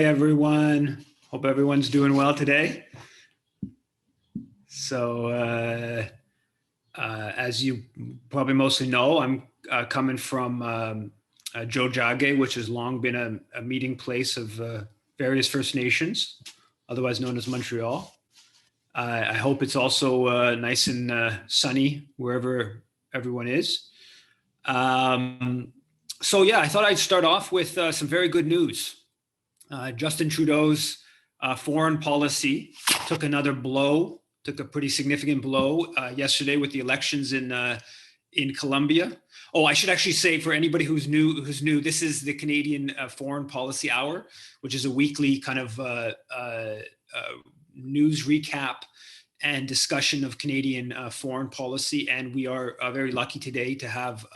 Hey everyone, hope everyone's doing well today. As you probably mostly know, I'm coming from Jojage, which has long been a meeting place of various First Nations, otherwise known as Montreal. I hope it's also nice and sunny wherever everyone is. Um, I thought I'd start off with some very good news. Justin Trudeau's foreign policy took a pretty significant blow yesterday with the elections in Colombia. Oh, I should actually say for anybody who's new, this is the Canadian Foreign Policy Hour, which is a weekly kind of news recap and discussion of Canadian foreign policy. And we are very lucky today to have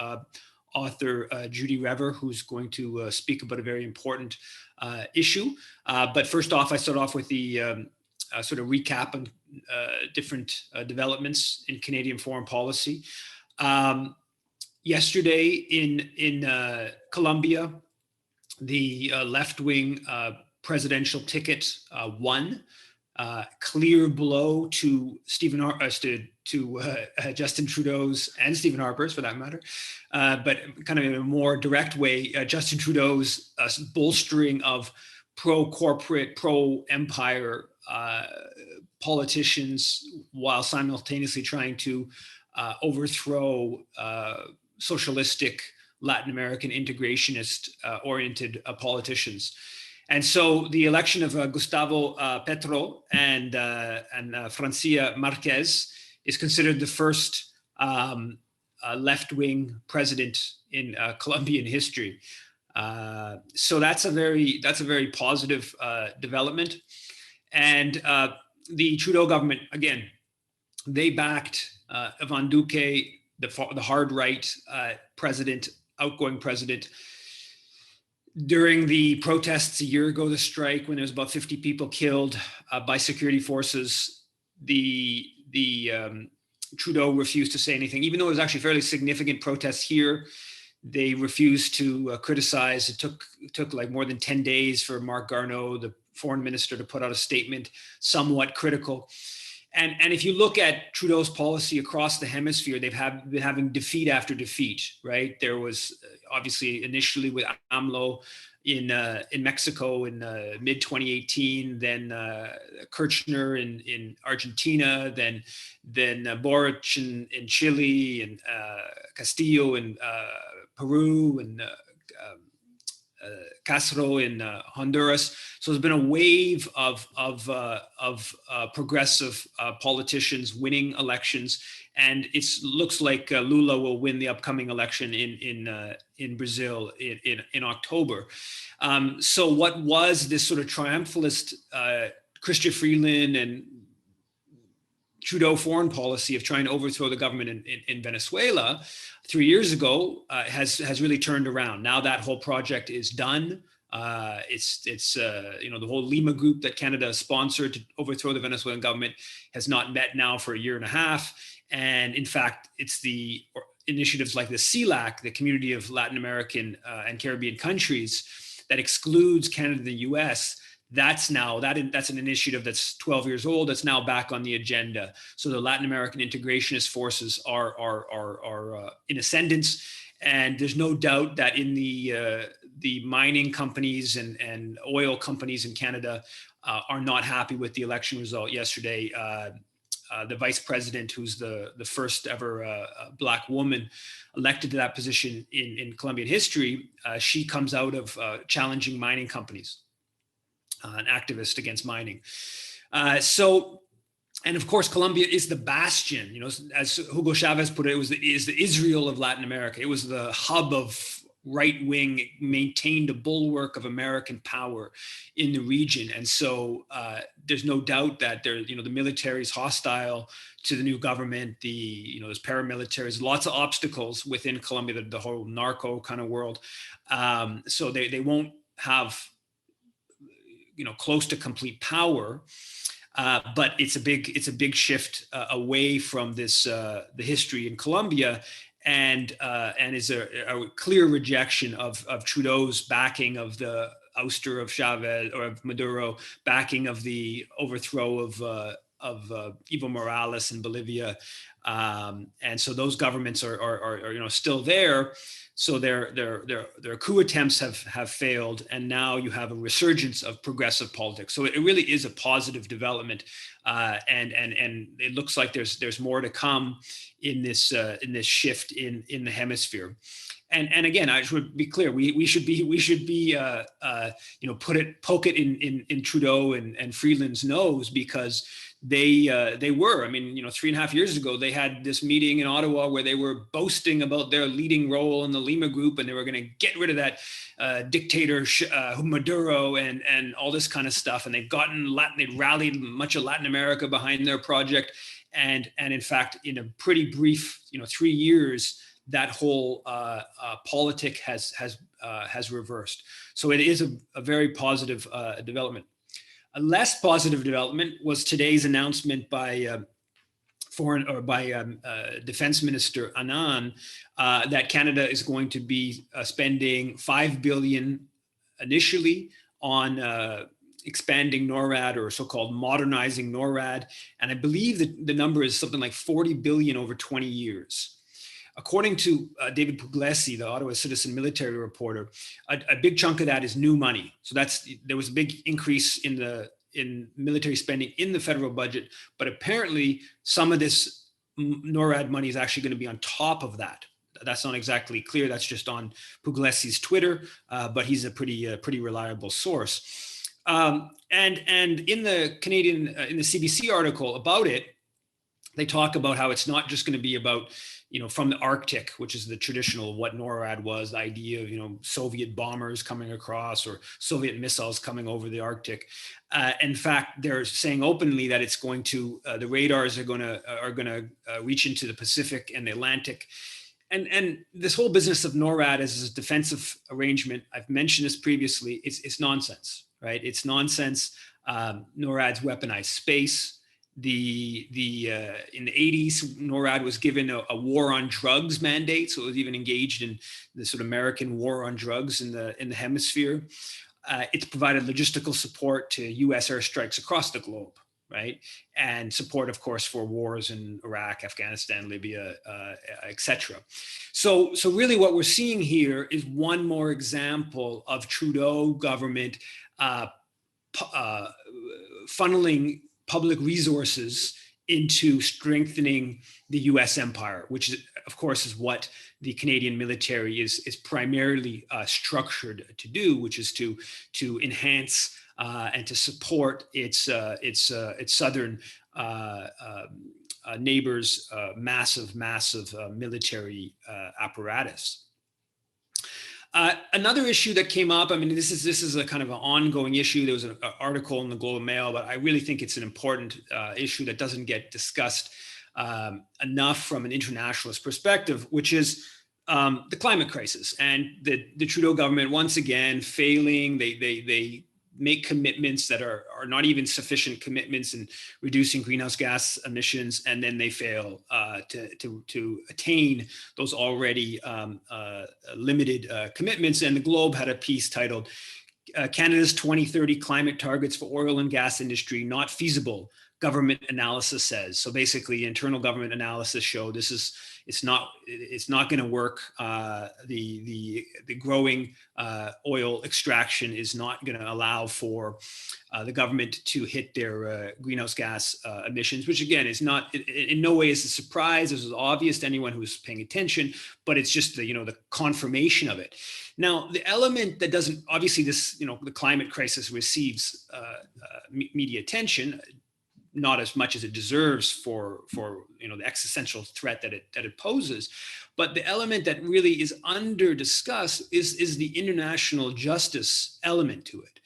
author Judy Rever, who's going to speak about a very important issue. But first off, I start off with the sort of recap on different developments in Canadian foreign policy. Yesterday in Colombia, the left-wing presidential ticket won. Clear blow to Justin Trudeau's and Stephen Harper's, for that matter, but kind of in a more direct way, Justin Trudeau's bolstering of pro-corporate, pro-empire politicians, while simultaneously trying to overthrow socialistic Latin American integrationist oriented politicians. And so the election of Gustavo Petro and Francia Marquez is considered the first left-wing president in Colombian history. So that's a very positive development. And the Trudeau government, again, they backed Ivan Duque, the hard right president, outgoing president, during the protests a year ago, the strike, when there was about 50 people killed by security forces. The Trudeau refused to say anything, even though it was actually fairly significant protests here. They refused to criticize. It took like more than 10 days for Marc Garneau, the foreign minister, to put out a statement somewhat critical. And if you look at Trudeau's policy across the hemisphere, they've been having defeat after defeat, right? There was obviously initially with AMLO in Mexico in mid 2018, then Kirchner in Argentina, then Boric in Chile, and Castillo in Peru, and Castro in Honduras. So there's been a wave of progressive politicians winning elections, and it looks like Lula will win the upcoming election in Brazil in October. So what was this sort of triumphalist Chrystia Freeland and Trudeau foreign policy of trying to overthrow the government in Venezuela 3 years ago has really turned around. Now that whole project is done. It's the whole Lima group that Canada sponsored to overthrow the Venezuelan government has not met now for a year and a half. And in fact, it's the initiatives like the CELAC, the Community of Latin American and Caribbean Countries, that excludes Canada and the US. That's an initiative that's 12 years old. That's now back on the agenda. So the Latin American integrationist forces are in ascendance, and there's no doubt that in the mining companies and oil companies in Canada are not happy with the election result yesterday. The vice president, who's the first ever Black woman elected to that position in Colombian history, she comes out of challenging mining companies. An activist against mining. And of course, Colombia is the bastion, as Hugo Chavez put it, is the Israel of Latin America. It was the hub of right-wing, maintained a bulwark of American power in the region. And so there's no doubt that the military is hostile to the new government. There's paramilitaries, lots of obstacles within Colombia, the whole narco kind of world. So they won't have close to complete power, but it's a big shift away from this the history in Colombia, and is a clear rejection of Trudeau's backing of the ouster of Chavez or of Maduro, backing of the overthrow of Evo Morales in Bolivia, and so those governments are still there. So their coup attempts have failed, and now you have a resurgence of progressive politics. So it really is a positive development, and it looks like there's more to come in this shift in the hemisphere. And again, I should be clear: we should be poke it in Trudeau and Freeland's nose, because they were. I mean, 3.5 years ago, they had this meeting in Ottawa where they were boasting about their leading role in the Lima Group, and they were going to get rid of that dictator Maduro and all this kind of stuff. And they'd rallied much of Latin America behind their project, and in fact, in a pretty brief 3 years, that whole politic has reversed. So it is a very positive development. A less positive development was today's announcement by Defense Minister Anand that Canada is going to be spending $5 billion initially on expanding NORAD, or so-called modernizing NORAD, and I believe that the number is something like $40 billion over 20 years. According to David Puglisi, the Ottawa Citizen military reporter, a big chunk of that is new money. So there was a big increase in military spending in the federal budget, but apparently some of this NORAD money is actually going to be on top of that. That's not exactly clear. That's just on Puglisi's Twitter, but he's a pretty reliable source. And in the in the CBC article about it, they talk about how it's not just going to be about from the Arctic, which is the traditional what NORAD was, the idea of Soviet bombers coming across or Soviet missiles coming over the Arctic. In fact, they're saying openly that it's going to the radars are going to reach into the Pacific and the Atlantic. And this whole business of NORAD as a defensive arrangement, I've mentioned this previously, it's nonsense, right? It's nonsense. NORAD's weaponized space. In the 80s, NORAD was given a war on drugs mandate, so it was even engaged in the sort of American war on drugs in the hemisphere. It's provided logistical support to U.S. airstrikes across the globe, right, and support, of course, for wars in Iraq, Afghanistan, Libya, etc. So really, what we're seeing here is one more example of Trudeau government funneling public resources into strengthening the U.S. empire, which, of course, is what the Canadian military is primarily structured to do, which is to enhance and to support its southern neighbors' massive military apparatus. Another issue that came up, I mean, this is a kind of an ongoing issue. There was an article in the Globe and Mail, but I really think it's an important issue that doesn't get discussed enough from an internationalist perspective, which is the climate crisis and the Trudeau government once again failing. They make commitments that are not even sufficient commitments in reducing greenhouse gas emissions, and then they fail to attain those already limited commitments. And the Globe had a piece titled "Canada's 2030 Climate Targets for Oil and Gas Industry Not Feasible, Government Analysis Says." So basically, internal government analysis showed it's not going to work. The growing oil extraction is not going to allow for the government to hit their greenhouse gas emissions, which again is not in no way is a surprise. This is obvious to anyone who's paying attention, but it's just the confirmation of it. Now, the element that doesn't, obviously this, the climate crisis receives media attention, not as much as it deserves for the existential threat that it poses, but the element that really is under discussed is the international justice element to it,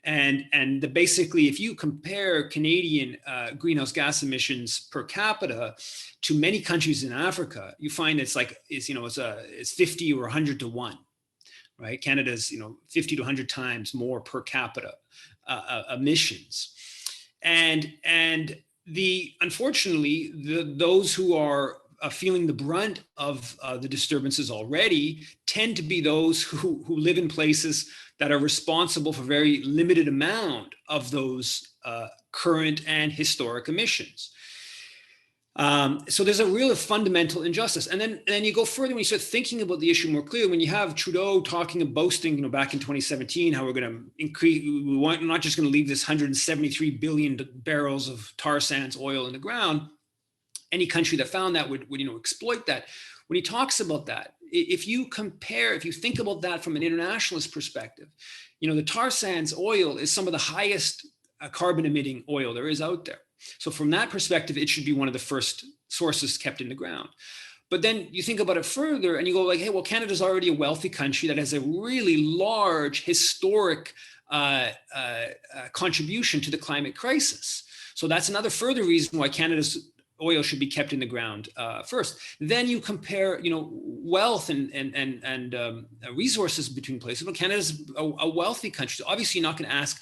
and basically, if you compare Canadian greenhouse gas emissions per capita to many countries in Africa, you find it's 50 or 100 to 1, right? Canada's 50 to 100 times more per capita emissions. And unfortunately, those who are feeling the brunt of the disturbances already tend to be those who live in places that are responsible for very limited amount of those current and historic emissions. So there's a real fundamental injustice. And then you go further when you start thinking about the issue more clearly, when you have Trudeau talking and boasting, back in 2017, how we're going to increase, we're not just going to leave this 173 billion barrels of tar sands oil in the ground. Any country that found that would exploit that. When he talks about that, if you think about that from an internationalist perspective, the tar sands oil is some of the highest carbon emitting oil there is out there. So from that perspective, it should be one of the first sources kept in the ground. But then you think about it further and you go like, hey, well, Canada's already a wealthy country that has a really large historic contribution to the climate crisis. So that's another further reason why Canada's oil should be kept in the ground first. Then you compare, wealth and resources between places. Well, Canada's a wealthy country. So obviously, you're not going to ask,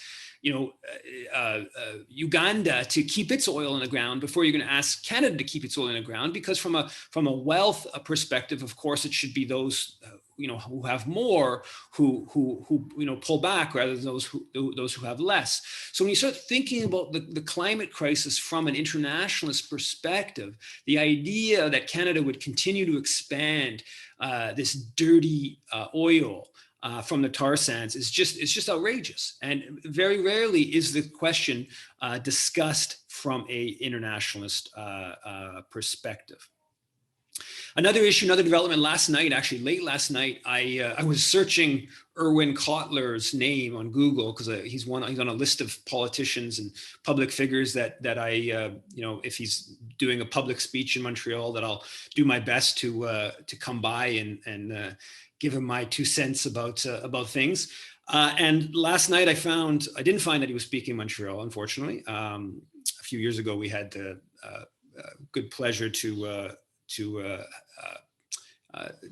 Uganda to keep its oil in the ground before you're going to ask Canada to keep its oil in the ground, because from a wealth perspective, of course, it should be those who have more who pull back rather than those who have less. So when you start thinking about the climate crisis from an internationalist perspective, the idea that Canada would continue to expand this dirty oil from the tar sands is just outrageous. And very rarely is the question discussed from a internationalist perspective. Another issue, another development last night, actually late last night, I was searching Erwin Kotler's name on Google because he's on a list of politicians and public figures that I if he's doing a public speech in Montreal, that I'll do my best to come by and give him my 2 cents about things. And last night I didn't find that he was speaking in Montreal, unfortunately. A few years ago, we had the good pleasure to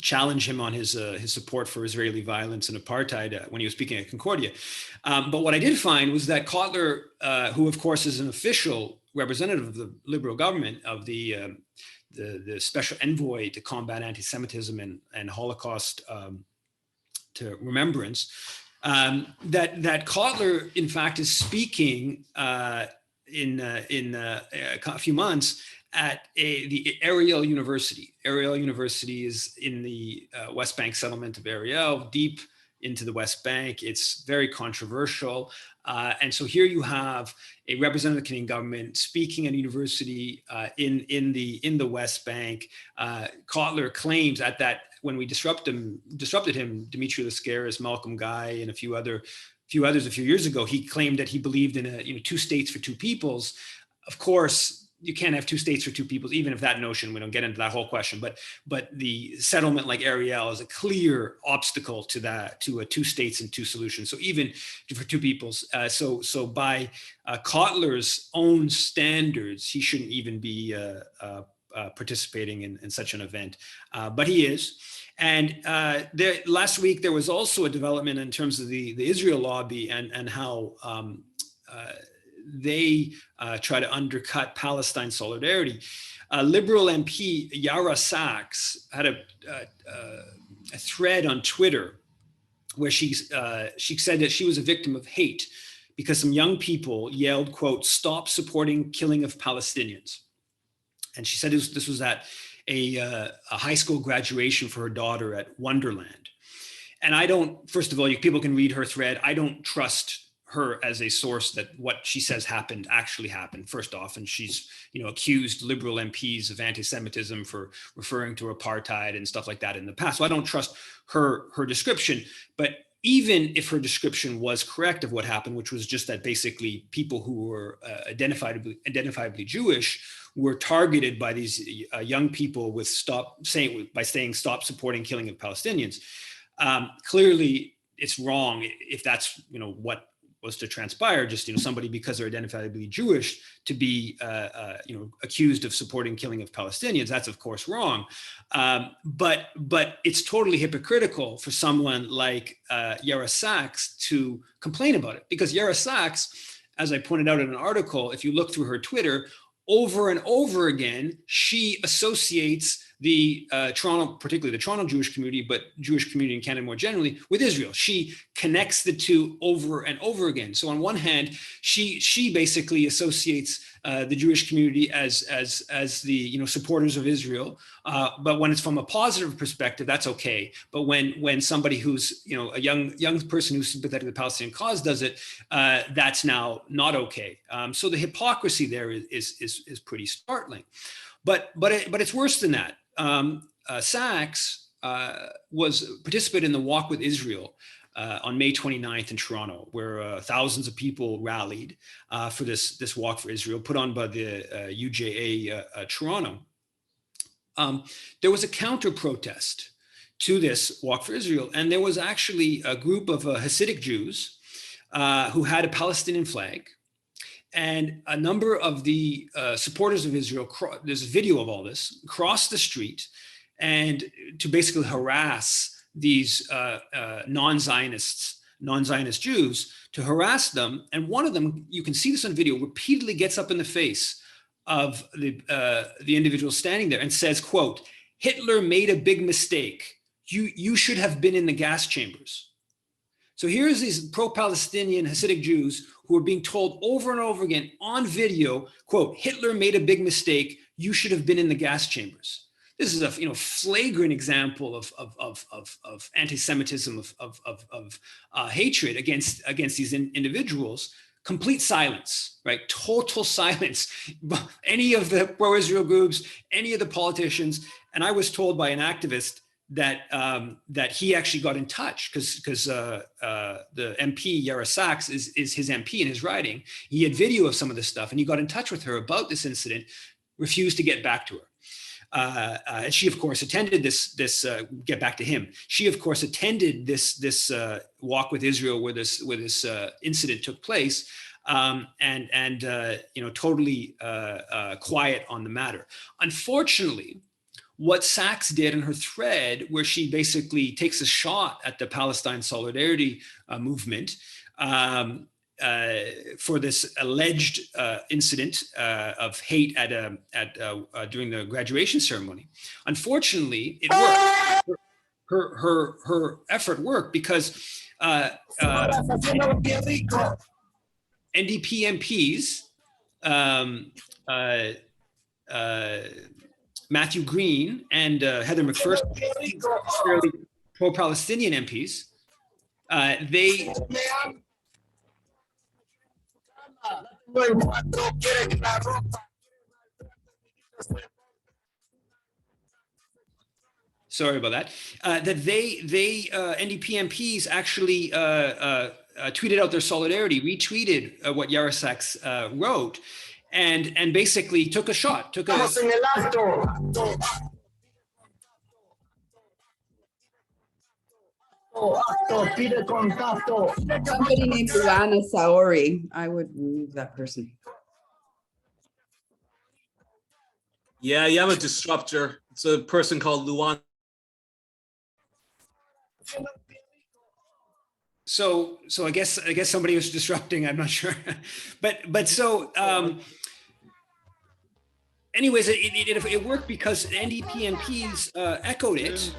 challenge him on his support for Israeli violence and apartheid when he was speaking at Concordia. But what I did find was that Kotler, who of course is an official representative of the Liberal government, of the special envoy to combat anti-Semitism and Holocaust to remembrance, that Kotler in fact is speaking in a few months at the Ariel University. Ariel University is in the West Bank settlement of Ariel, deep into the West Bank. It's very controversial. And so here you have a representative of the Canadian government speaking at a university in the West Bank. Kotler claims when we disrupted him, Dimitri Lascaris, Malcolm Guy, and a few others a few years ago, he claimed that he believed in 2 states for 2 peoples. Of course, you can't have 2 states for 2 peoples, even if that notion, we don't get into that whole question, but the settlement like Ariel is a clear obstacle to that, to a 2 states and 2 solutions. So even for 2 peoples, so by Kotler's own standards, he shouldn't even be participating in such an event, but he is. And last week, there was also a development in terms of the Israel lobby and how they try to undercut Palestine solidarity. Liberal MP Yara Sachs had a thread on Twitter where she said that she was a victim of hate because some young people yelled, quote, "Stop supporting killing of Palestinians." And she said this was at a high school graduation for her daughter at Wonderland. And first of all, people can read her thread. I don't trust her as a source that what she says actually happened, first off. And she's, accused Liberal MPs of anti-Semitism for referring to apartheid and stuff like that in the past. So I don't trust her description. But even if her description was correct of what happened, which was just that basically people who were identifiably Jewish were targeted by these young people by saying stop supporting killing of Palestinians. Clearly, it's wrong if that's what was to transpire. Just somebody, because they're identifiably Jewish, to be accused of supporting killing of Palestinians. That's of course wrong. But it's totally hypocritical for someone like Yara Sachs to complain about it, because Yara Sachs, as I pointed out in an article, if you look through her Twitter, over and over again, she associates the Toronto, particularly the Toronto Jewish community, but Jewish community in Canada more generally, with Israel. She connects the two over and over again. So on one hand, she basically associates the Jewish community as the supporters of Israel. But when it's from a positive perspective, that's okay. But when somebody who's a young person who's sympathetic to the Palestinian cause does it, that's now not okay. So the hypocrisy there is pretty startling. But it's worse than that. Sachs was participated in the Walk with Israel on May 29th in Toronto, where thousands of people rallied for this Walk for Israel put on by the UJA Toronto. There was a counter protest to this Walk for Israel, and there was actually a group of Hasidic Jews who had a Palestinian flag. And a number of the supporters of Israel, there's a video of all this, crossed the street and to basically harass these non-Zionist Jews, to harass them. And one of them, you can see this on video, repeatedly gets up in the face of the individual standing there and says, quote, "Hitler made a big mistake. You should have been in the gas chambers." So here's these pro-Palestinian Hasidic Jews who are being told over and over again on video, quote, "Hitler made a big mistake. You should have been in the gas chambers." This is a flagrant example of anti-Semitism, of hatred against these individuals. Complete silence, right? Total silence. Any of the pro-Israel groups, any of the politicians, and I was told by an activist that he actually got in touch because the MP Yara Sachs is his MP in his riding. He had video of some of this stuff, and he got in touch with her about this incident. Refused to get back to her, and she of course attended this get back to him. She of course attended this Walk with Israel where this incident took place, and totally quiet on the matter. Unfortunately, what Sachs did in her thread, where she basically takes a shot at the Palestine solidarity movement for this alleged incident of hate during the graduation ceremony. Unfortunately, it worked. Her effort worked because NDP MPs, Matthew Green and Heather McPherson, fairly pro-Palestinian MPs, they sorry about that. That they NDP MPs actually tweeted out their solidarity, retweeted what Yara Sachs wrote, and basically took a shot. Somebody named Luana Saori. I would remove that person. Yeah, you have a disruptor. It's a person called Luana. So I guess somebody was disrupting. I'm not sure, but so anyways, it worked because NDP MPs echoed it.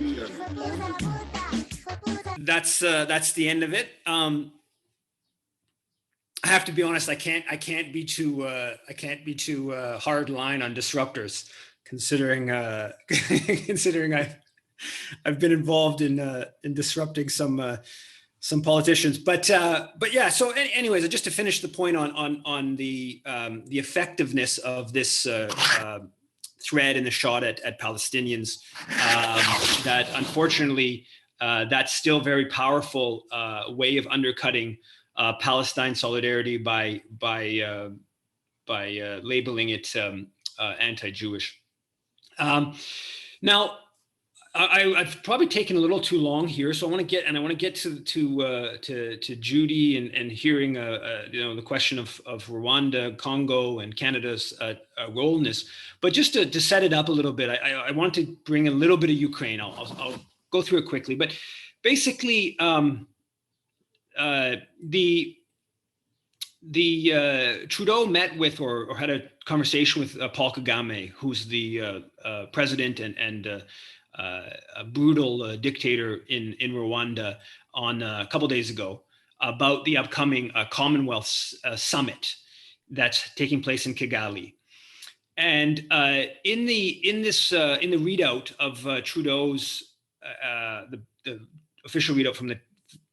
That's the end of it. I have to be honest. I can't be too hard line on disruptors, considering I've been involved in disrupting some politicians, but yeah. So anyways, just to finish the point on the effectiveness of this thread and the shot at Palestinians, that unfortunately that's still very powerful way of undercutting Palestine solidarity by labeling it anti-Jewish. Now, I've probably taken a little too long here, so I want to get to Judy and hearing the question of Rwanda, Congo, and Canada's role in this. But just to set it up a little bit, I want to bring a little bit of Ukraine. I'll go through it quickly, but basically the Trudeau met with or had a conversation with Paul Kagame, who's the president and a brutal dictator in Rwanda, on a couple days ago, about the upcoming Commonwealth summit that's taking place in Kigali. And in the readout of Trudeau's the official readout from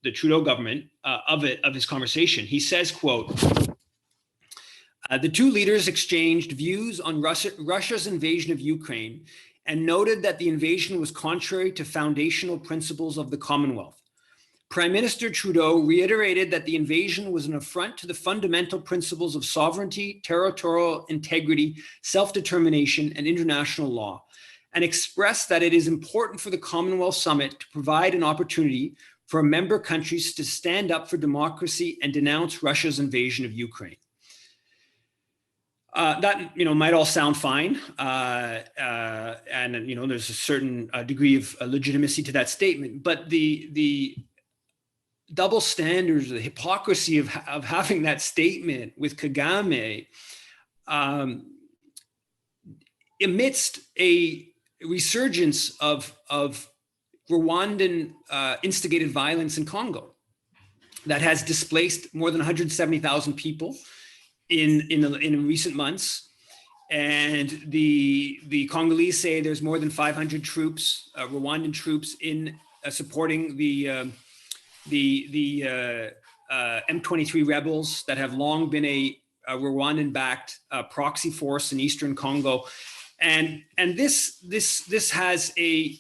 the Trudeau government of his conversation, he says, quote, the two leaders exchanged views on Russia's invasion of Ukraine and noted that the invasion was contrary to foundational principles of the Commonwealth. Prime Minister Trudeau reiterated that the invasion was an affront to the fundamental principles of sovereignty, territorial integrity, self-determination, and international law, and expressed that it is important for the Commonwealth Summit to provide an opportunity for member countries to stand up for democracy and denounce Russia's invasion of Ukraine. That might all sound fine, and there's a certain degree of legitimacy to that statement, but the double standards, the hypocrisy of having that statement with Kagame amidst a resurgence of Rwandan instigated violence in Congo that has displaced more than 170,000 people in recent months. And the Congolese say there's more than 500 troops, Rwandan troops, in supporting the M23 rebels that have long been a Rwandan-backed proxy force in Eastern Congo, and this has a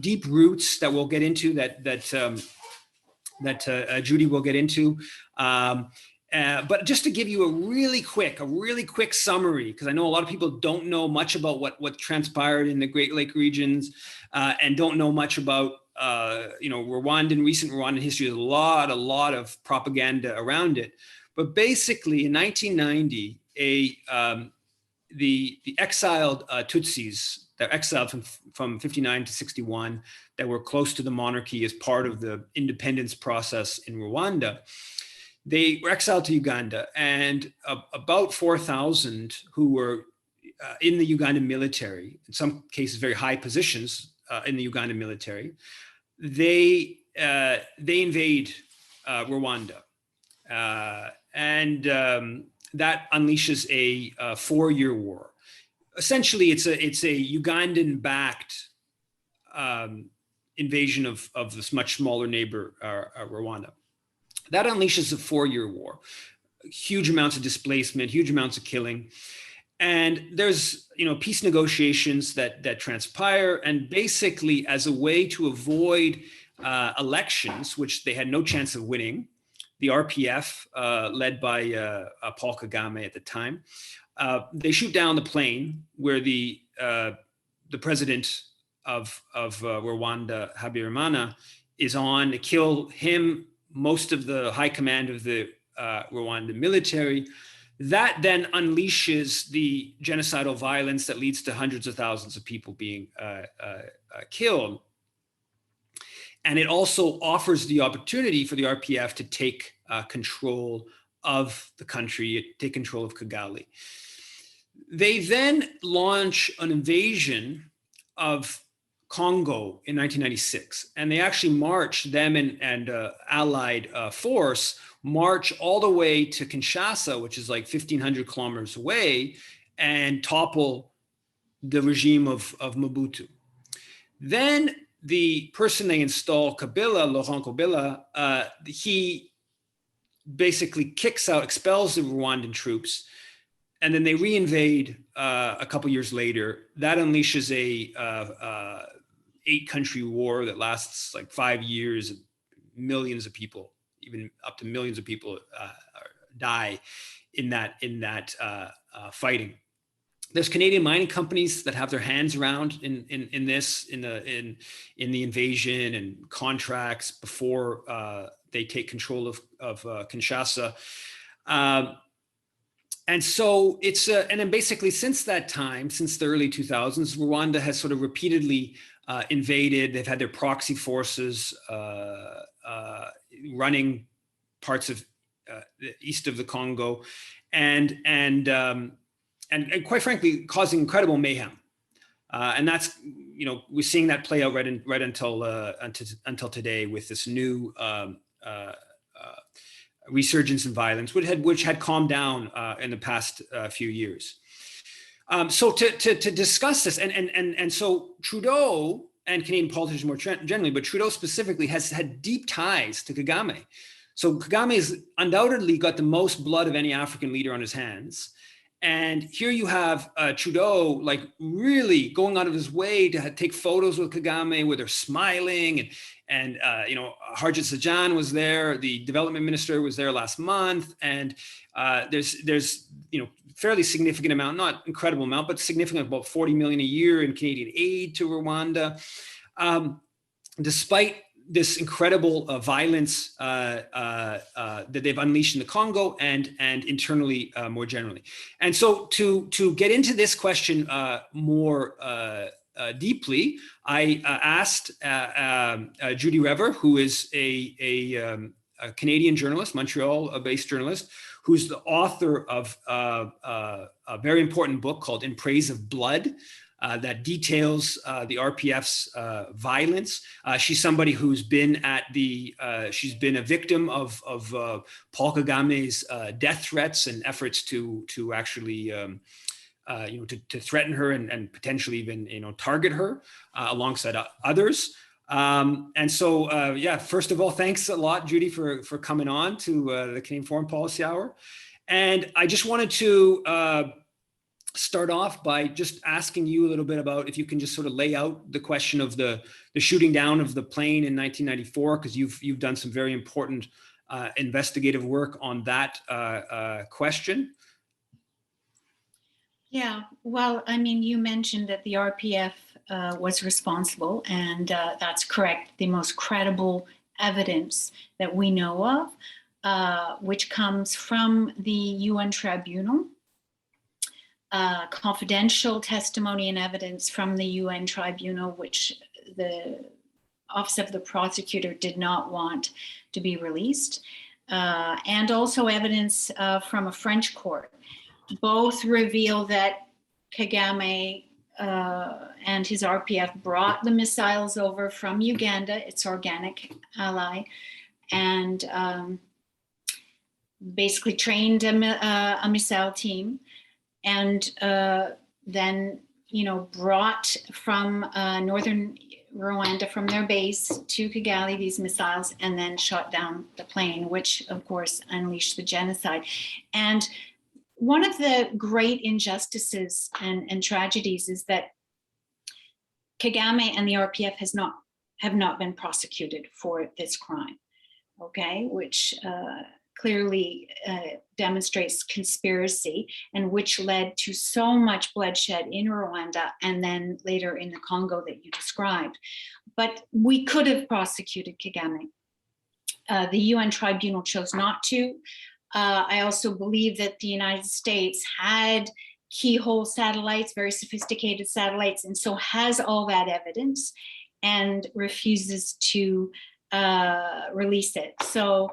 deep roots that we'll get into, that Judy will get into. But just to give you a really quick summary, because I know a lot of people don't know much about what transpired in the Great Lake regions, and don't know much about recent Rwandan history. There's a lot of propaganda around it. But basically, in 1990, the exiled Tutsis that were exiled from 59 to 61, that were close to the monarchy as part of the independence process in Rwanda, they were exiled to Uganda, and about 4,000 who were in the Ugandan military, in some cases very high positions in the Ugandan military, they invade Rwanda, and that unleashes a 4-year war. Essentially, it's a Ugandan-backed invasion of this much smaller neighbor, Rwanda. That unleashes a 4-year war, huge amounts of displacement, huge amounts of killing. And there's peace negotiations that transpire, and basically as a way to avoid elections, which they had no chance of winning, the RPF, led by Paul Kagame at the time, they shoot down the plane where the president of Rwanda, Habyarimana, is on, to kill him, most of the high command of the Rwandan military. That then unleashes the genocidal violence that leads to hundreds of thousands of people being killed. And it also offers the opportunity for the RPF to take control of the country, take control of Kigali. They then launch an invasion of Congo in 1996, and they actually march, them and allied force, march all the way to Kinshasa, which is like 1,500 kilometers away, and topple the regime of Mobutu. Then the person they install, Kabila, Laurent Kabila, he basically expels the Rwandan troops, and then they reinvade a couple years later. That unleashes a 8-country war that lasts like 5 years. Millions of people, even up to millions of people, die in that fighting. There's Canadian mining companies that have their hands around in the invasion and contracts before they take control of Kinshasa. And so and then basically since that time, since the early 2000s, Rwanda has sort of repeatedly invaded. They've had their proxy forces running parts of east of the Congo, and quite frankly, causing incredible mayhem. And that's, we're seeing that play out right until today with this new resurgence in violence, which had calmed down in the past few years. So to discuss this, and so Trudeau and Canadian politicians more generally, but Trudeau specifically has had deep ties to Kagame. So Kagame has undoubtedly got the most blood of any African leader on his hands. And here you have Trudeau like really going out of his way to take photos with Kagame where they're smiling, and Harjit Sajjan was there, the development minister was there last month, and there's fairly significant amount, not incredible amount, but significant, about 40 million a year in Canadian aid to Rwanda. Despite this incredible violence that they've unleashed in the Congo and internally more generally. And so to get into this question more deeply, I asked Judy Rever, who is a Canadian journalist, Montreal-based journalist, who's the author of a very important book called In Praise of Blood, that details the RPF's violence. She's somebody who's been she's been a victim of Paul Kagame's death threats and efforts to actually to threaten her and potentially even target her alongside others. And so yeah, first of all, thanks a lot, Judy, for coming on to the Canadian Foreign Policy Hour. And I just wanted to start off by just asking you a little bit about if you can just sort of lay out the question of the shooting down of the plane in 1994, because you've done some very important investigative work on that question. Yeah, well, I mean, you mentioned that the RPF was responsible, and that's correct. The most credible evidence that we know of, which comes from the UN Tribunal, confidential testimony and evidence from the UN Tribunal, which the Office of the Prosecutor did not want to be released, and also evidence from a French court. Both reveal that Kagame and his RPF brought the missiles over from Uganda, its organic ally, and basically trained a missile team, and then brought from northern Rwanda, from their base to Kigali, these missiles, and then shot down the plane, which of course unleashed the genocide. And one of the great injustices and tragedies is that Kagame and the RPF have not been prosecuted for this crime, okay, which clearly demonstrates conspiracy, and which led to so much bloodshed in Rwanda and then later in the Congo that you described. But we could have prosecuted Kagame. The UN Tribunal chose not to. I also believe that the United States had keyhole satellites, very sophisticated satellites, and so has all that evidence and refuses to release it. So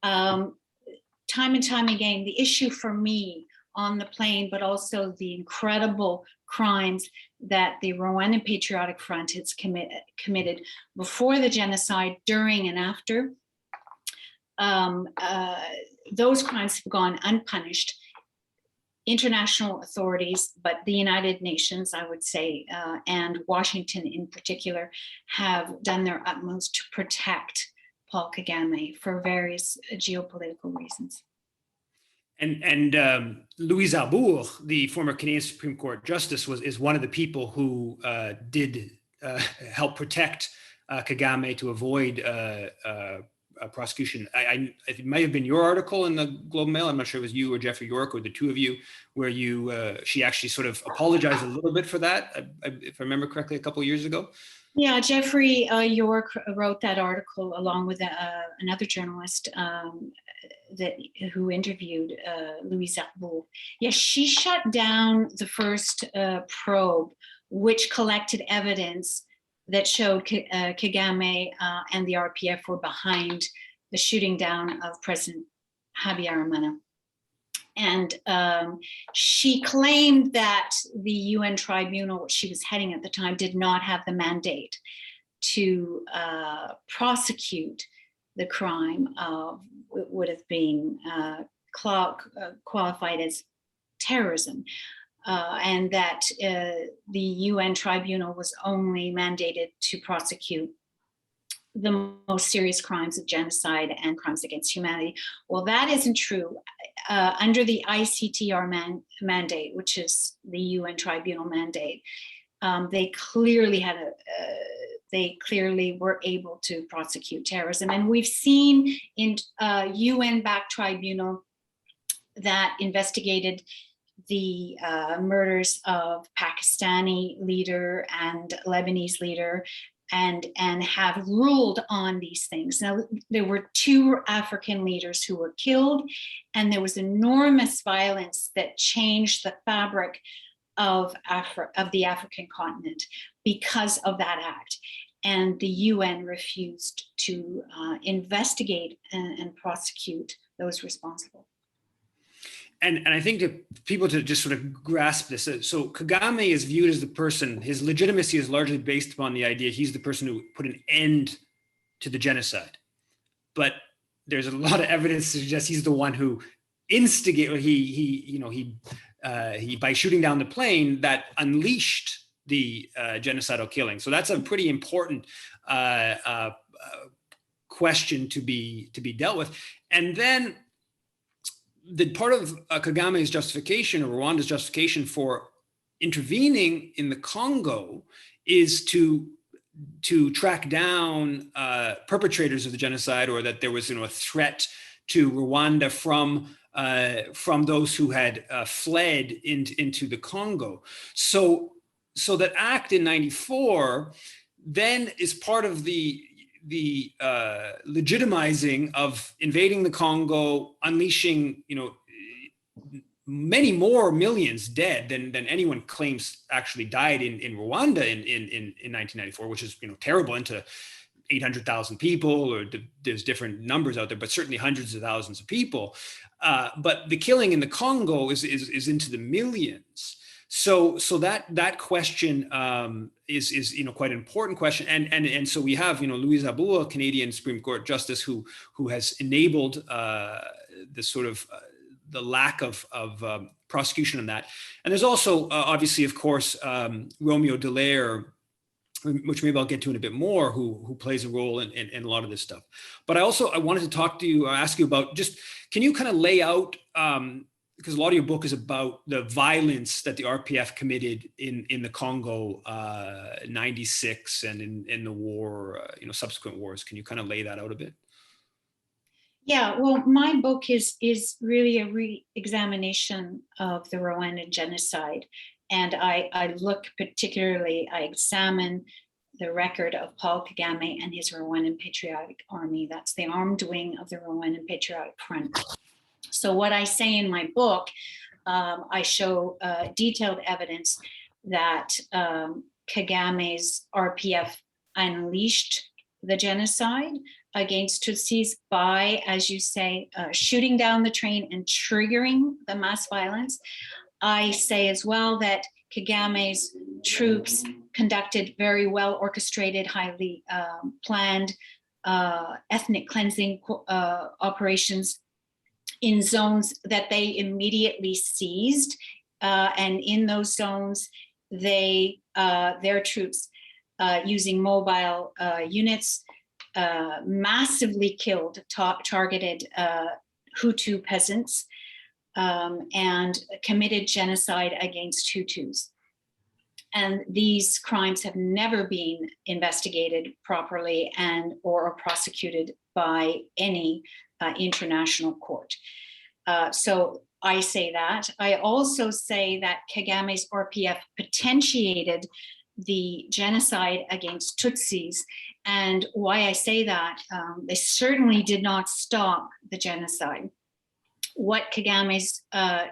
time and time again, the issue for me on the plane, but also the incredible crimes that the Rwandan Patriotic Front has committed before the genocide, during and after, those crimes have gone unpunished. International authorities, but the United Nations, I would say, and Washington in particular, have done their utmost to protect Paul Kagame for various geopolitical reasons. And Louise Arbour, the former Canadian Supreme Court Justice, is one of the people who did help protect Kagame to avoid prosecution. It might have been your article in the Globe and Mail. I'm not sure it was you or Jeffrey York or the two of you, where she actually sort of apologized a little bit for that, if I remember correctly, a couple of years ago. Yeah, Jeffrey York wrote that article along with another journalist who interviewed Louise Arbour. Yes, she shut down the first probe, which collected evidence that showed Kagame and the RPF were behind the shooting down of President Habyarimana. And she claimed that the UN tribunal, which she was heading at the time, did not have the mandate to prosecute the crime of what would have been qualified as terrorism, and that the UN tribunal was only mandated to prosecute the most serious crimes of genocide and crimes against humanity. Well, that isn't true. Under the ICTR mandate, which is the UN tribunal mandate, they clearly were able to prosecute terrorism. And we've seen in UN-backed tribunal that investigated the murders of Pakistani leader and Lebanese leader, and have ruled on these things. Now, there were 2 African leaders who were killed, and there was enormous violence that changed the fabric of the African continent because of that act. And the UN refused to investigate and prosecute those responsible. And I think that people to just sort of grasp this. So Kagame is viewed as the person, his legitimacy is largely based upon the idea he's the person who put an end to the genocide. But there's a lot of evidence to suggest he's the one who instigated, he by shooting down the plane that unleashed the genocidal killing. So that's a pretty important question to be dealt with. And then the part of Kagame's justification, or Rwanda's justification for intervening in the Congo, is to track down perpetrators of the genocide, or that there was a threat to Rwanda from those who had fled into the Congo. So that act in '94 then is part of the legitimizing of invading the Congo, unleashing many more millions dead than anyone claims actually died in Rwanda in 1994, which is terrible, into 800,000 people, or there's different numbers out there, but certainly hundreds of thousands of people. But the killing in the Congo is into the millions. So that question is quite an important question, and so we have Louise Arbour, a Canadian Supreme Court justice who has enabled this sort of the lack of prosecution on that. And there's also obviously, of course, Romeo Dallaire, which maybe I'll get to in a bit more, who plays a role in a lot of this stuff. But I wanted to talk to you, or ask you about, just can you kind of lay out, because a lot of your book is about the violence that the RPF committed in the Congo, 96, and in the war, subsequent wars. Can you kind of lay that out a bit? Yeah, well, my book is really a re-examination of the Rwandan genocide. And I look particularly, I examine the record of Paul Kagame and his Rwandan Patriotic Army. That's the armed wing of the Rwandan Patriotic Front. So what I say in my book, I show detailed evidence that Kagame's RPF unleashed the genocide against Tutsis by, as you say, shooting down the train and triggering the mass violence. I say as well that Kagame's troops conducted very well orchestrated, highly planned ethnic cleansing operations in zones that they immediately seized. And in those zones, their troops, using mobile units, massively killed targeted Hutu peasants, and committed genocide against Hutus. And these crimes have never been investigated properly or prosecuted by any international court. So I say that. I also say that Kagame's RPF potentiated the genocide against Tutsis. And why I say that, they certainly did not stop the genocide. What Kagame's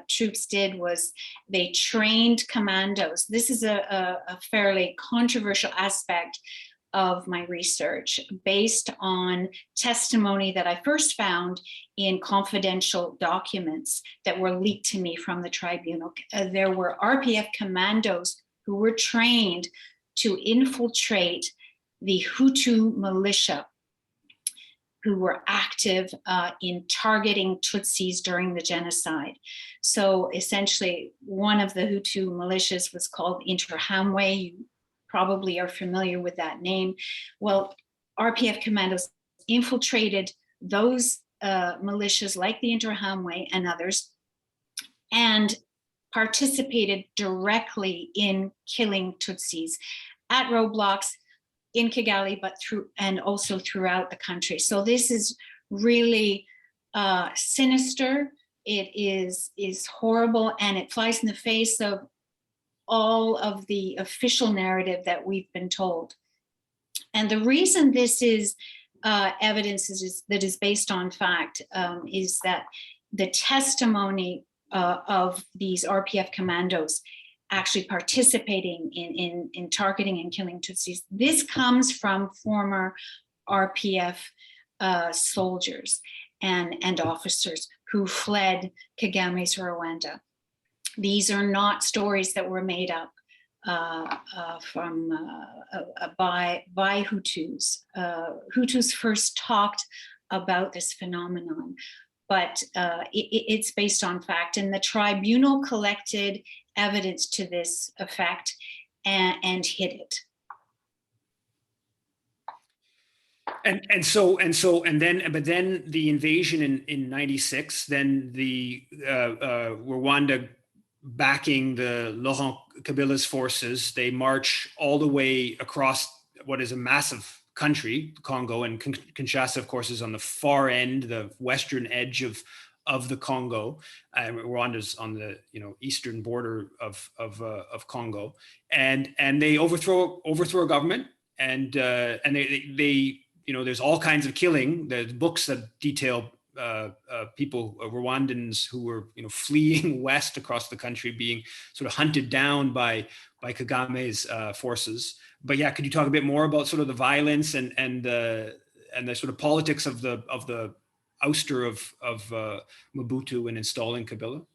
troops did was they trained commandos. This is a fairly controversial aspect of my research based on testimony that I first found in confidential documents that were leaked to me from the tribunal. There were RPF commandos who were trained to infiltrate the Hutu militia, who were active in targeting Tutsis during the genocide. So essentially, one of the Hutu militias was called Interahamwe. You probably are familiar with that name. Well, RPF commandos infiltrated those militias like the Interahamwe and others, and participated directly in killing Tutsis at roadblocks in Kigali, but also throughout the country. So this is really sinister. It is horrible, and it flies in the face of all of the official narrative that we've been told. And the reason this is evidence that is based on fact is that the testimony of these RPF commandos actually participating in targeting and killing Tutsis. This comes from former RPF soldiers and officers who fled Kagame's Rwanda. These are not stories that were made up by Hutus. Hutus first talked about this phenomenon, but it's based on fact, and the tribunal collected evidence to this effect and hid it. But then the invasion in 96, then the Rwanda backing the Laurent Kabila's forces, they march all the way across what is a massive country, Congo, and Kinshasa, of course, is on the far end, the western edge of the Congo. Rwanda's on the eastern border of Congo, and they overthrow a government, and they there's all kinds of killing. There's books that detail people, Rwandans who were fleeing west across the country, being sort of hunted down by Kagame's forces. But yeah, could you talk a bit more about sort of the violence and the sort of politics of the ouster of Mobutu and installing Kabila?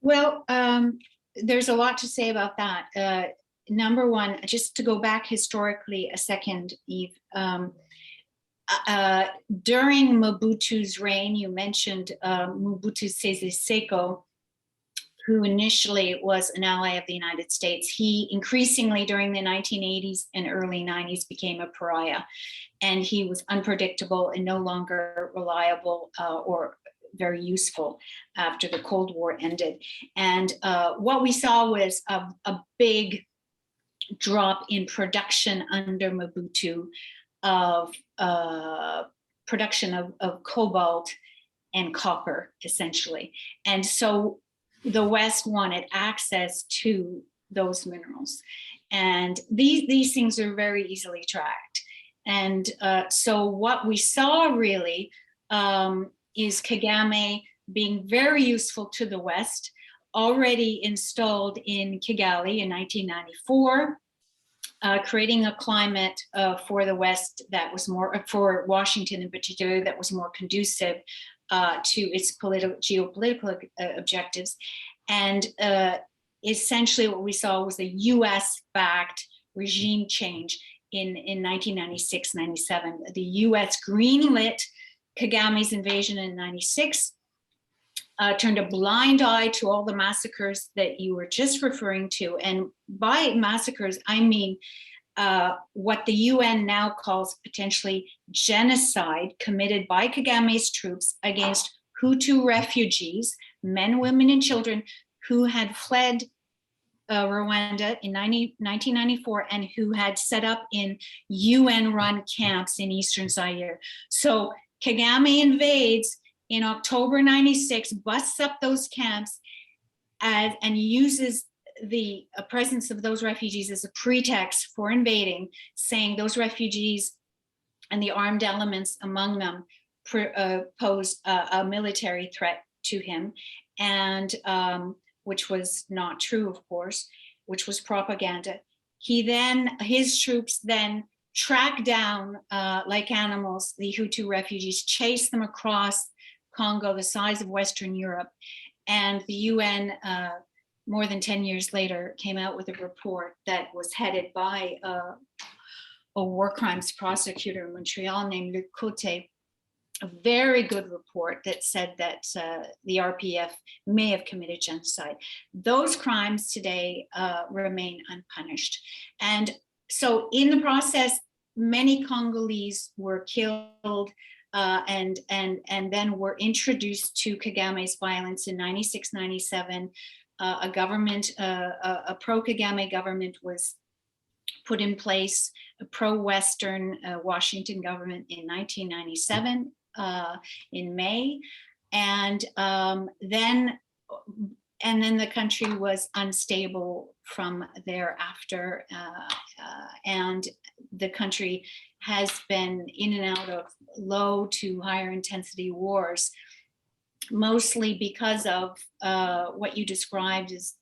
Well, there's a lot to say about that. Number one, just to go back historically a second, Yves, during Mobutu's reign, you mentioned Mobutu Sese Seko, who initially was an ally of the United States. He increasingly during the 1980s and early 90s became a pariah, and he was unpredictable and no longer reliable or very useful after the Cold War ended. And what we saw was a big drop in production under Mobutu of production of cobalt and copper, essentially. And so the West wanted access to those minerals. And these things are very easily tracked. And so what we saw really is Kagame being very useful to the West, already installed in Kigali in 1994, creating a climate for the West that was more, for Washington in particular, that was more conducive to its geopolitical objectives. And essentially what we saw was a US-backed regime change in 1996-97. The US greenlit Kagame's invasion in 96, turned a blind eye to all the massacres that you were just referring to. And by massacres, I mean what the UN now calls potentially genocide committed by Kagame's troops against Hutu refugees, men, women, and children who had fled Rwanda in 1994 and who had set up in UN-run camps in Eastern Zaire. So Kagame invades in October 96, busts up those camps and uses the presence of those refugees as a pretext for invading, saying those refugees and the armed elements among them pose a military threat to him, and which was not true, of course, which was propaganda. His troops then tracked down, like animals, the Hutu refugees, chased them across Congo, the size of Western Europe. And the UN, more than 10 years later, came out with a report that was headed by a war crimes prosecutor in Montreal named Luc Côté, a very good report that said that the RPF may have committed genocide. Those crimes today remain unpunished. And so in the process, many Congolese were killed and then were introduced to Kagame's violence in 96, 97. A government, a pro-Kagame government was put in place, a pro-Western Washington government in 1997 in May. And then the country was unstable from thereafter. And the country has been in and out of low to higher intensity wars, mostly because of what you described as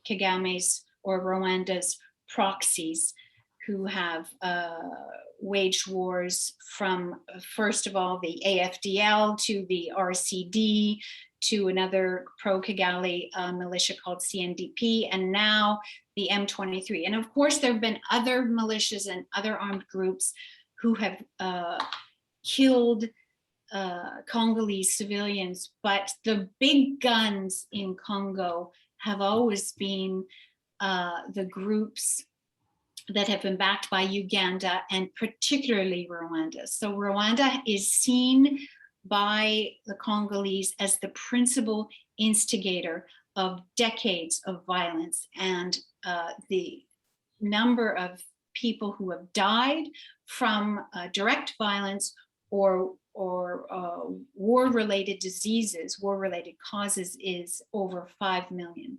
Kagame's or Rwanda's proxies, who have waged wars from, first of all, the AFDL to the RCD to another pro-Kigali militia called CNDP, and now the M23. And of course, there have been other militias and other armed groups who have killed Congolese civilians, but the big guns in Congo have always been the groups that have been backed by Uganda and particularly Rwanda. So Rwanda is seen by the Congolese as the principal instigator of decades of violence, and the number of people who have died from direct violence or war-related diseases, war-related causes, is over 5 million.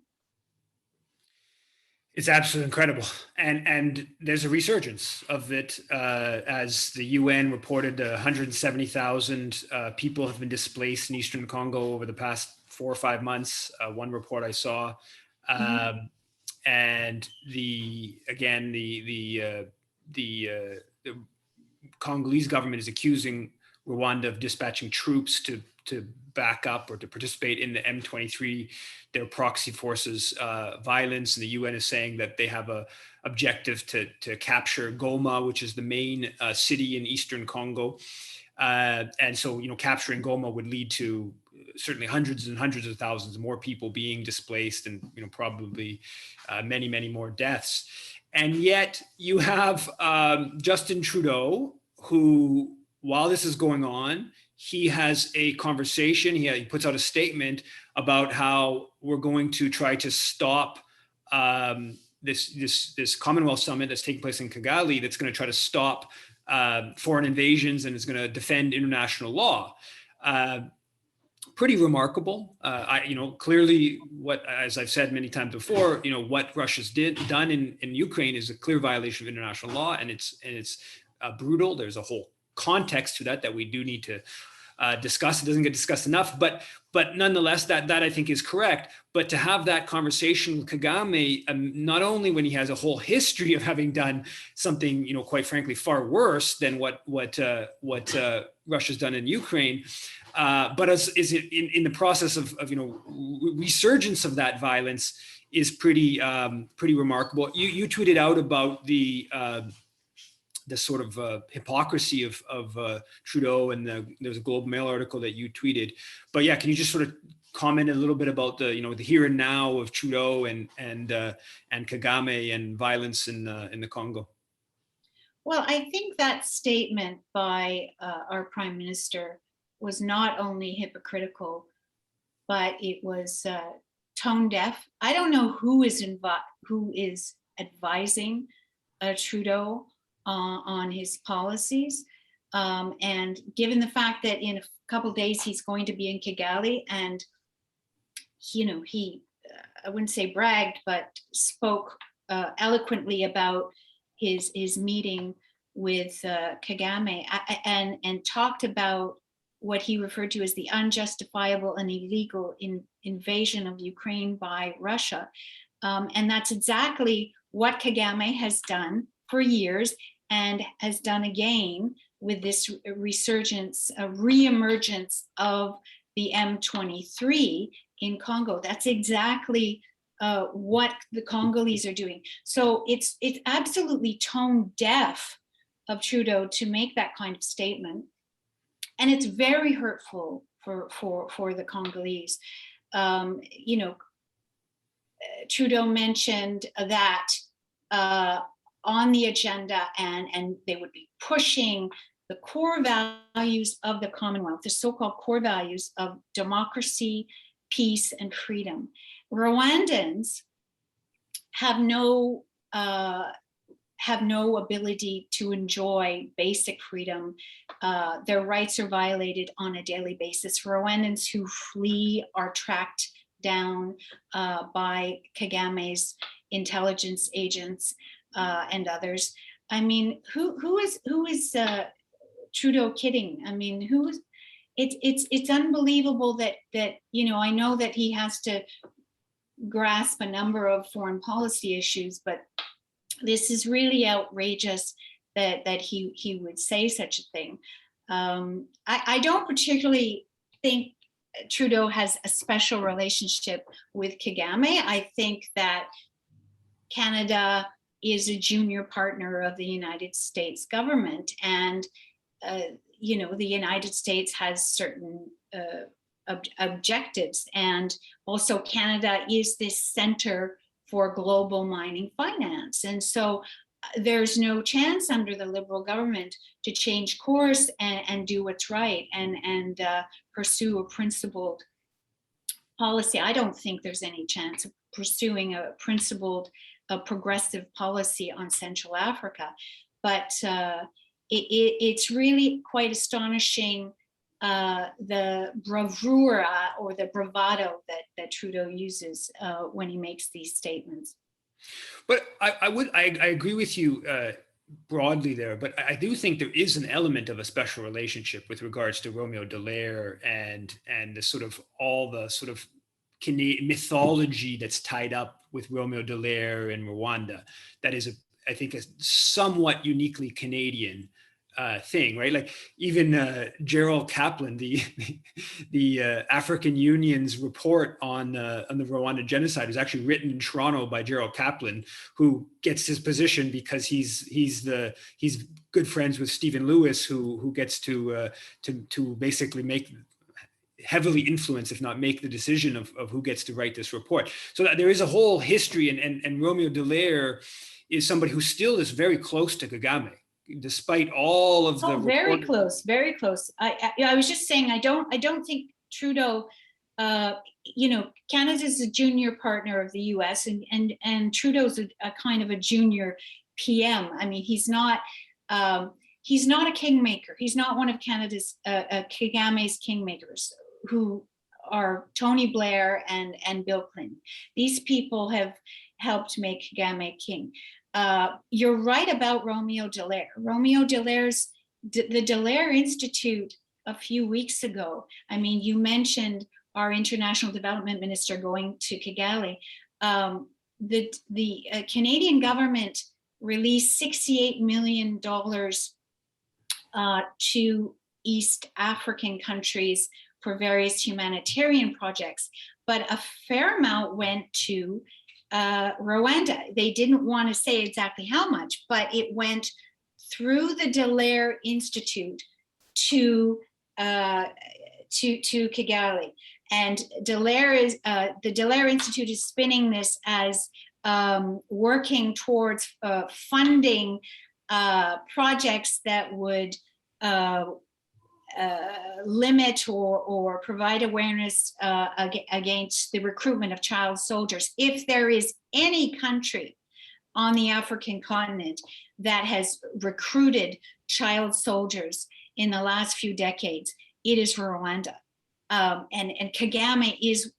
It's absolutely incredible. And there's a resurgence of it. As the UN reported, 170,000 people have been displaced in Eastern Congo over the past 4 or 5 months. One report I saw. And the Congolese government is accusing Rwanda of dispatching troops to back up or to participate in the M23, their proxy forces violence. And the UN is saying that they have a objective to capture Goma, which is the main city in Eastern Congo. And so, capturing Goma would lead to certainly hundreds and hundreds of thousands more people being displaced, and probably many, many more deaths. And yet you have Justin Trudeau, who, while this is going on, he has a conversation. He puts out a statement about how we're going to try to stop this Commonwealth summit that's taking place in Kigali, that's going to try to stop foreign invasions and is going to defend international law. Pretty remarkable. Clearly, as I've said many times before, what Russia's done in Ukraine is a clear violation of international law, and it's brutal. There's a whole context to that we do need to discuss. It doesn't get discussed enough, but nonetheless, that I think is correct. But to have that conversation with Kagame, not only when he has a whole history of having done something, quite frankly, far worse than what Russia's done in Ukraine, but is it in the process of resurgence of that violence is pretty remarkable. You tweeted out about the sort of hypocrisy of Trudeau, and there's a Globe Mail article that you tweeted. But yeah, can you just sort of comment a little bit about the here and now of Trudeau and Kagame and violence in the Congo? Well, I think that statement by our Prime Minister was not only hypocritical, but it was tone deaf. I don't know who is advising Trudeau on his policies, and given the fact that in a couple of days he's going to be in Kigali, and he I wouldn't say bragged, but spoke eloquently about his meeting with Kagame, and talked about what he referred to as the unjustifiable and illegal invasion of Ukraine by Russia. And that's exactly what Kagame has done for years and has done again with this resurgence, reemergence of the M23 in Congo. That's exactly what the Congolese are doing. So it's absolutely tone deaf of Trudeau to make that kind of statement. And it's very hurtful for the Congolese. You know, Trudeau mentioned that on the agenda, and they would be pushing the core values of the Commonwealth, the so-called core values of democracy, peace, and freedom. Rwandans have no ability to enjoy basic freedom. Their rights are violated on a daily basis. Rwandans who flee are tracked down by Kagame's intelligence agents and others. I mean, who is Trudeau kidding? I mean, it's unbelievable that you know, I know that he has to grasp a number of foreign policy issues, but this is really outrageous that he would say such a thing. I don't particularly think Trudeau has a special relationship with Kagame. I think that Canada is a junior partner of the United States government, and you know, the United States has certain objectives, and also Canada is this center for global mining finance. And so there's no chance under the Liberal government to change course and do what's right and pursue a principled policy. I don't think there's any chance of pursuing a principled, progressive policy on Central Africa. But it's really quite astonishing, the bravura or the bravado that Trudeau uses when he makes these statements. But I agree with you broadly there, but I do think there is an element of a special relationship with regards to Romeo Dallaire and the sort of all the sort of mythology that's tied up with Romeo Dallaire and Rwanda. That is, I think, a somewhat uniquely Canadian thing, right? Like even Gerald Kaplan, the African Union's report on the Rwanda genocide was actually written in Toronto by Gerald Kaplan, who gets his position because he's good friends with Stephen Lewis, who gets to basically heavily influence, if not make the decision of who gets to write this report. So that there is a whole history, and Romeo Dallaire is somebody who still is very close to Kagame, despite all of the very close. I was just saying, I don't think Trudeau, you know, Canada's a junior partner of the US, and Trudeau's a kind of a junior PM. I mean, he's not a kingmaker. He's not one of Canada's Kagame's kingmakers, who are Tony Blair and Bill Clinton. These people have helped make Kagame king. You're right about Romeo Dallaire. Romeo Dallaire's, the Dallaire Institute a few weeks ago, I mean, you mentioned our international development minister going to Kigali. The Canadian government released $68 million to East African countries for various humanitarian projects, but a fair amount went to Rwanda. They didn't want to say exactly how much, but it went through the Dallaire Institute to Kigali. And the Dallaire Institute is spinning this as working towards funding projects that would limit or provide awareness against the recruitment of child soldiers. If there is any country on the African continent that has recruited child soldiers in the last few decades, it is Rwanda. And Kagame is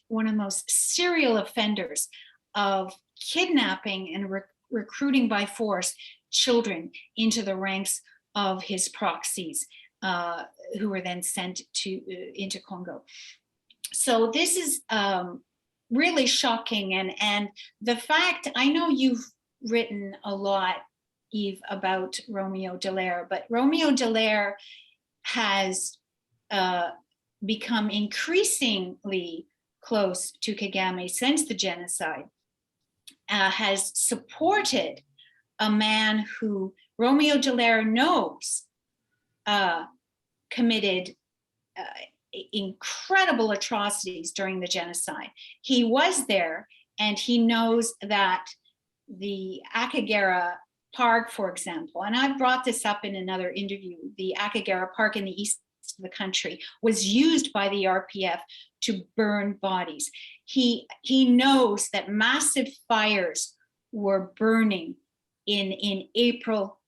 one of the most serial offenders of kidnapping and recruiting by force children into the ranks of his proxies, who were then sent into Congo. So this is really shocking. And the fact, I know you've written a lot, Yves, about Romeo Dallaire, but Romeo Dallaire has become increasingly close to Kagame since the genocide, has supported a man who Romeo Dallaire knows committed incredible atrocities during the genocide. He was there, and he knows that the Akagera Park, for example, and I've brought this up in another interview, the Akagera Park in the east of the country was used by the RPF to burn bodies. He knows that massive fires were burning in April,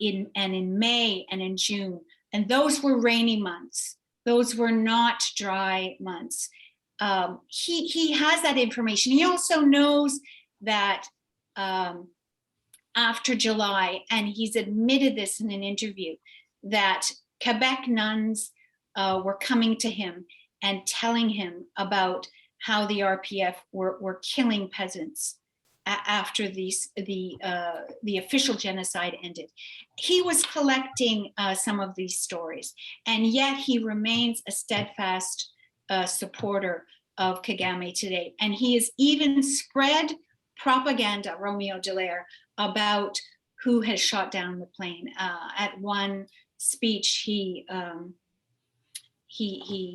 and in May and in June, and those were rainy months. Those were not dry months. He has that information. He also knows that after July, and he's admitted this in an interview, that Quebec nuns were coming to him and telling him about how the RPF were killing peasants after the official genocide ended. He was collecting some of these stories, and yet he remains a steadfast supporter of Kagame today. And he has even spread propaganda, Romeo Dallaire, about who has shot down the plane. At one speech, he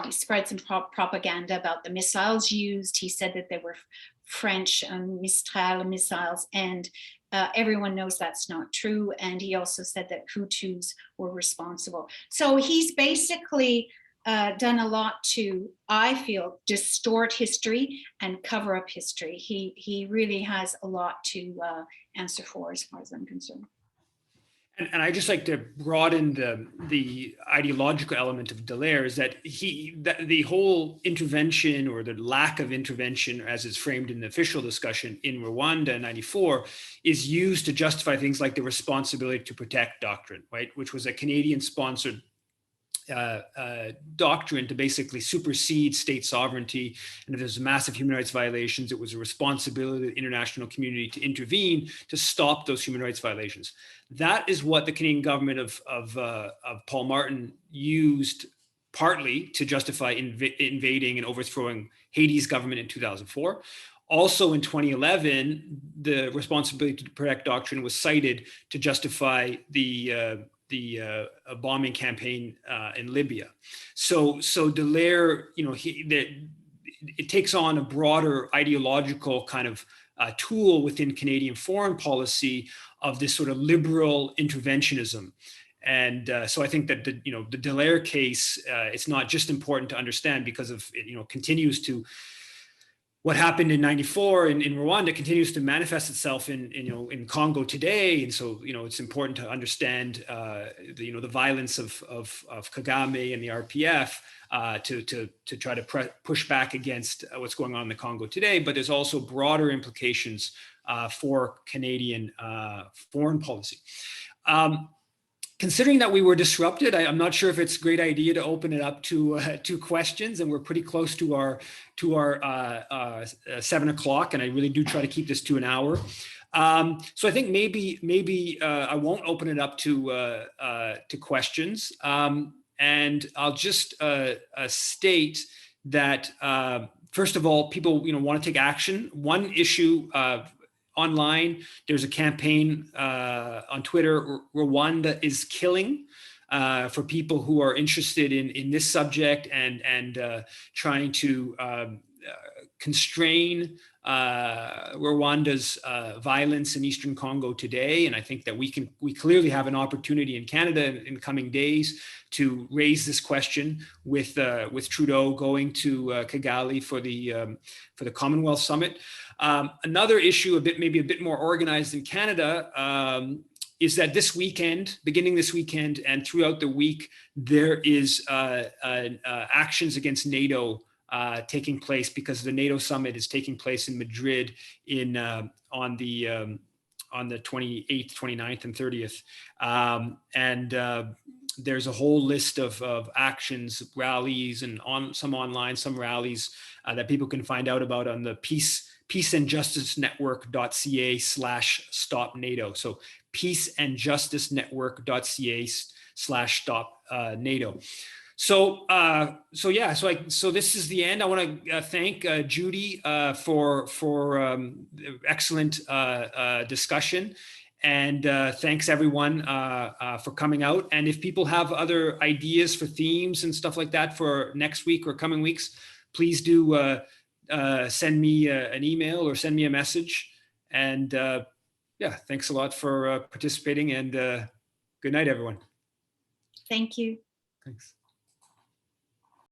spread some propaganda about the missiles used. He said that they were French Mistral missiles, and everyone knows that's not true. And he also said that Hutus were responsible. So he's basically done a lot to, I feel, distort history and cover up history. He really has a lot to answer for, as far as I'm concerned. And I just like to broaden the ideological element of Dallaire, is that the whole intervention, or the lack of intervention, as is framed in the official discussion in Rwanda in '94, is used to justify things like the responsibility to protect doctrine, right? Which was a Canadian-sponsored doctrine to basically supersede state sovereignty. And if there's massive human rights violations, it was a responsibility of the international community to intervene to stop those human rights violations. That is what the Canadian government of Paul Martin used partly to justify invading and overthrowing Haiti's government in 2004. Also in 2011, the responsibility to protect doctrine was cited to justify the bombing campaign in Libya. So Dallaire, it takes on a broader ideological kind of tool within Canadian foreign policy of this sort of liberal interventionism. And so I think that the Dallaire case, it's not just important to understand because of it, continues to, what happened in '94 in Rwanda continues to manifest itself in Congo today, and so it's important to understand the violence of Kagame and the RPF to try to push back against what's going on in the Congo today. But there's also broader implications for Canadian foreign policy. Considering that we were disrupted, I'm not sure if it's a great idea to open it up to questions, and we're pretty close to our 7 o'clock, and I really do try to keep this to an hour. So I think maybe I won't open it up to questions, and I'll just state that first of all, people want to take action. One issue online, there's a campaign on Twitter, Rwanda is killing, for people who are interested in this subject and trying to constrain Rwanda's violence in Eastern Congo today. And I think that we clearly have an opportunity in Canada in the coming days to raise this question with Trudeau going to Kigali for the Commonwealth Summit. Another issue, maybe a bit more organized in Canada, is that beginning this weekend and throughout the week, there is actions against NATO taking place, because the NATO summit is taking place in Madrid on the 28th, 29th, and 30th. there's a whole list of actions, rallies, and some online, some rallies that people can find out about on the peaceandjusticenetwork.ca/stop NATO. So peaceandjusticenetwork.ca/stop NATO. So this is the end. I want to thank Judy for excellent discussion, and thanks everyone for coming out. And if people have other ideas for themes and stuff like that for next week or coming weeks, please do send me an email or send me a message. And yeah, thanks a lot for participating, and good night, everyone. Thank you. Thanks.